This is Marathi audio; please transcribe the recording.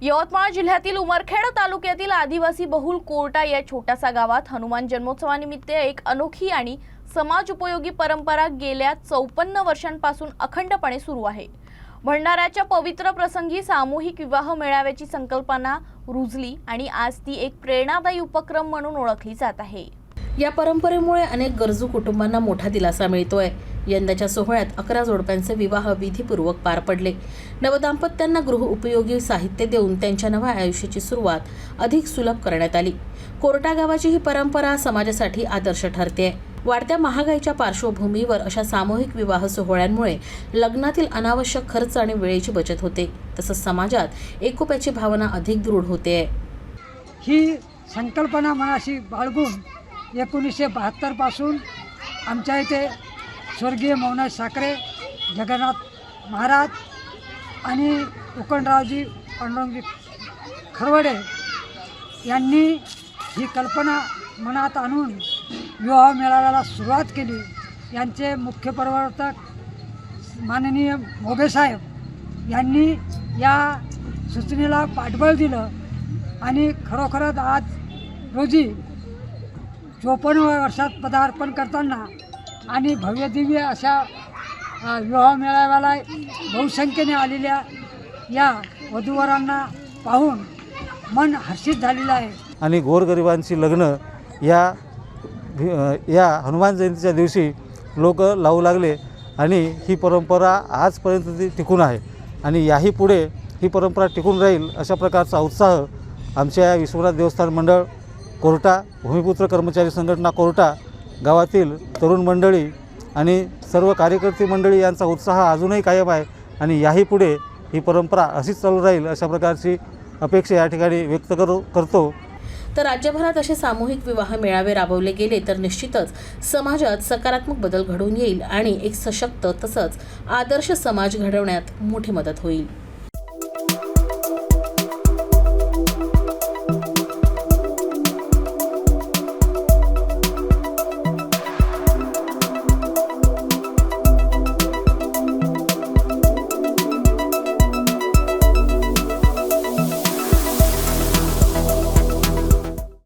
यवतमाळ जिल्ह्यातील उमरखेड तालुक्यातील आदिवासी बहुल कोर्टा या छोट्याशा गावात हनुमान जन्मोत्सवानिमित्त एक अनोखी आणि समाज उपयोगी परंपरा गेल्या 54 वर्षांपासून अखंडपणे सुरू आहे। भंडाऱ्याच्या पवित्र प्रसंगी सामूहिक विवाह मेळाव्याची संकल्पना रुजली आणि आज ती एक प्रेरणादायी उपक्रम म्हणून ओळखली जात आहे। या परंपरेमुळे अनेक गरजू कुटुंबांना मोठा दिलासा मिळतोय। यंदाच्या सोहळ्यात 11 जोडप्यांचे विवाह विधीपूर्वक पार पडले। नवदाम्पत्यांना गृह उपयोगी साहित्य देऊन त्यांच्या नव्या आयुष्याची सुरुवात अधिक सुलभ करण्यात आली। कोर्टा गावाची ही परंपरा समाजासाठी आदर्श ठरते। वाढत्या महागाईच्या पार्श्वभूमीवर अशा सामूहिक विवाह सोहळ्यांमुळे लग्नातील अनावश्यक खर्च आणि वेळेची बचत होते, तसंच समाजात एकोप्याची भावना अधिक दृढ होते। ही संकल्पना मनाशी बाळगून 1972 पासून आमच्या इथे स्वर्गीय मौनाज साखरे, जगन्नाथ महाराज आणि उकणरावजी पांडुरंगजी खरवडे यांनी ही कल्पना मनात आणून विवाह मेळाव्याला सुरुवात केली। यांचे मुख्य प्रवर्तक माननीय मोघे साहेब यांनी या सूचनेला पाठबळ दिलं आणि खरोखरच आज रोजी 54 वर्षात पदार्पण करताना आणि भव्यदिव्य अशा विवाह मेळाव्याला बहुसंख्येने आलेल्या या वधूवरांना पाहून मन हर्षित झालेलं आहे। आणि गोरगरिबांची लग्न या हनुमान जयंतीच्या दिवशी लोक लावू लागले आणि ही परंपरा आजपर्यंत टिकून आहे आणि याही पुढे ही परंपरा टिकून राहील अशा प्रकारचा उत्साह आमच्या विश्वनाथ देवस्थान मंडळ कोर्टा, भूमिपुत्र कर्मचारी संघटना कोर्टा, गावातील तरुण मंडळी आणि सर्व कार्यकर्ते मंडळी यांचा उत्साह अजूनही कायम आहे आणि याही पुढे ही परंपरा अशीच चालू राहील अशा प्रकारची अपेक्षा या ठिकाणी व्यक्त करतो। तर राज्यभरात असे सामूहिक विवाह मेळावे राबवले गेले तर निश्चितच समाजात सकारात्मक बदल घडून येईल आणि एक सशक्त तसंच आदर्श समाज घडवण्यात मोठी मदत होईल।